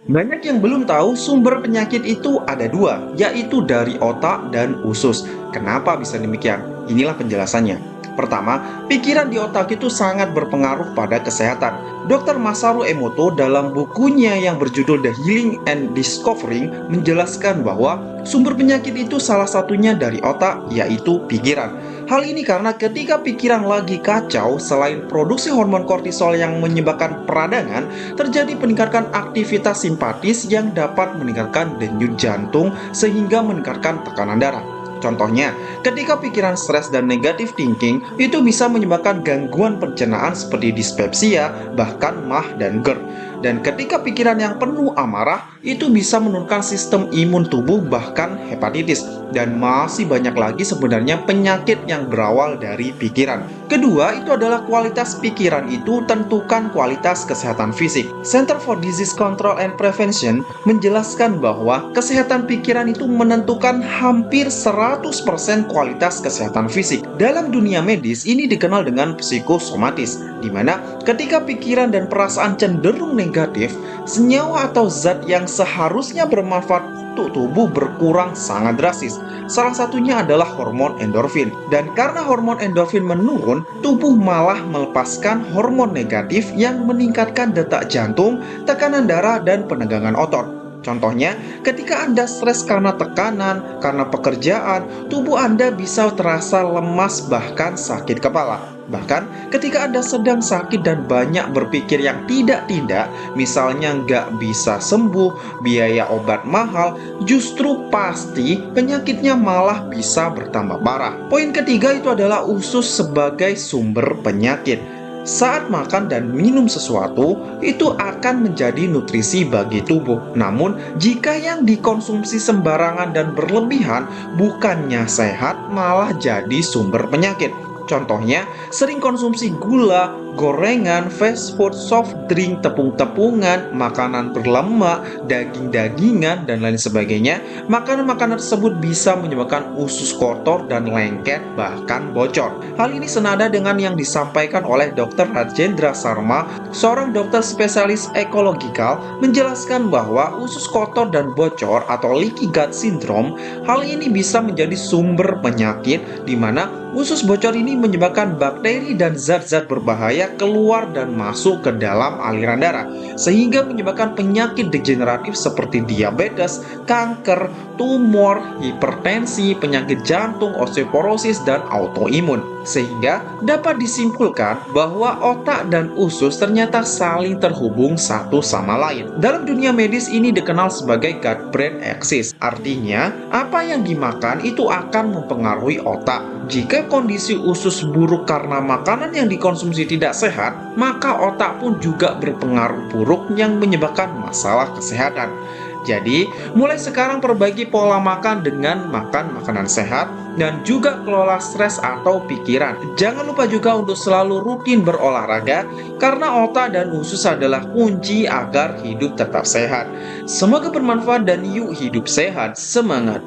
Banyak yang belum tahu sumber penyakit itu ada dua, yaitu dari otak dan usus. Kenapa bisa demikian? Inilah penjelasannya. Pertama, pikiran di otak itu sangat berpengaruh pada kesehatan. Dr. Masaru Emoto dalam bukunya yang berjudul The Healing and Discovering menjelaskan bahwa sumber penyakit itu salah satunya dari otak, yaitu pikiran. Hal ini karena ketika pikiran lagi kacau, selain produksi hormon kortisol yang menyebabkan peradangan, terjadi peningkatan aktivitas simpatis yang dapat meningkatkan denyut jantung sehingga meningkatkan tekanan darah. Contohnya, ketika pikiran stres dan negatif thinking itu bisa menyebabkan gangguan pencernaan seperti dispepsia, bahkan MAH dan GERD. Dan ketika pikiran yang penuh amarah itu bisa menurunkan sistem imun tubuh bahkan hepatitis. Dan masih banyak lagi sebenarnya penyakit yang berawal dari pikiran. Kedua, itu adalah kualitas pikiran itu tentukan kualitas kesehatan fisik. Center for Disease Control and Prevention menjelaskan bahwa kesehatan pikiran itu menentukan hampir 100% kualitas kesehatan fisik. Dalam dunia medis, ini dikenal dengan psikosomatis, di mana ketika pikiran dan perasaan cenderung negatif, senyawa atau zat yang seharusnya bermanfaat untuk tubuh berkurang sangat drastis. Salah satunya adalah hormon endorfin. Dan karena hormon endorfin menurun, tubuh malah melepaskan hormon negatif yang meningkatkan detak jantung, tekanan darah, dan penegangan otot. Contohnya, ketika Anda stres karena tekanan, karena pekerjaan, tubuh Anda bisa terasa lemas bahkan sakit kepala. Bahkan ketika Anda sedang sakit dan banyak berpikir yang tidak-tidak, misalnya nggak bisa sembuh, biaya obat mahal, justru pasti penyakitnya malah bisa bertambah parah. Poin ketiga itu adalah usus sebagai sumber penyakit. Saat makan dan minum sesuatu, itu akan menjadi nutrisi bagi tubuh. Namun, jika yang dikonsumsi sembarangan dan berlebihan, bukannya sehat, malah jadi sumber penyakit. Contohnya, sering konsumsi gula, gorengan, fast food, soft drink, tepung-tepungan, makanan berlemak, daging-dagingan, dan lain sebagainya. Makanan-makanan tersebut bisa menyebabkan usus kotor dan lengket, bahkan bocor. Hal ini senada dengan yang disampaikan oleh Dr. Rajendra Sharma, seorang dokter spesialis ekologikal, menjelaskan bahwa usus kotor dan bocor atau leaky gut syndrome, hal ini bisa menjadi sumber penyakit di mana usus bocor ini menyebabkan bakteri dan zat-zat berbahaya keluar dan masuk ke dalam aliran darah, sehingga menyebabkan penyakit degeneratif seperti diabetes, kanker, tumor, hipertensi, penyakit jantung, osteoporosis, dan autoimun. Sehingga dapat disimpulkan bahwa otak dan usus ternyata saling terhubung satu sama lain. Dalam dunia medis ini dikenal sebagai gut-brain axis. Artinya, apa yang dimakan itu akan mempengaruhi otak. Jika kondisi usus buruk karena makanan yang dikonsumsi tidak sehat, maka otak pun juga berpengaruh buruk yang menyebabkan masalah kesehatan. Jadi, mulai sekarang perbaiki pola makan dengan makan makanan sehat dan juga kelola stres atau pikiran. Jangan lupa juga untuk selalu rutin berolahraga karena otak dan usus adalah kunci agar hidup tetap sehat. Semoga bermanfaat dan yuk hidup sehat, semangat!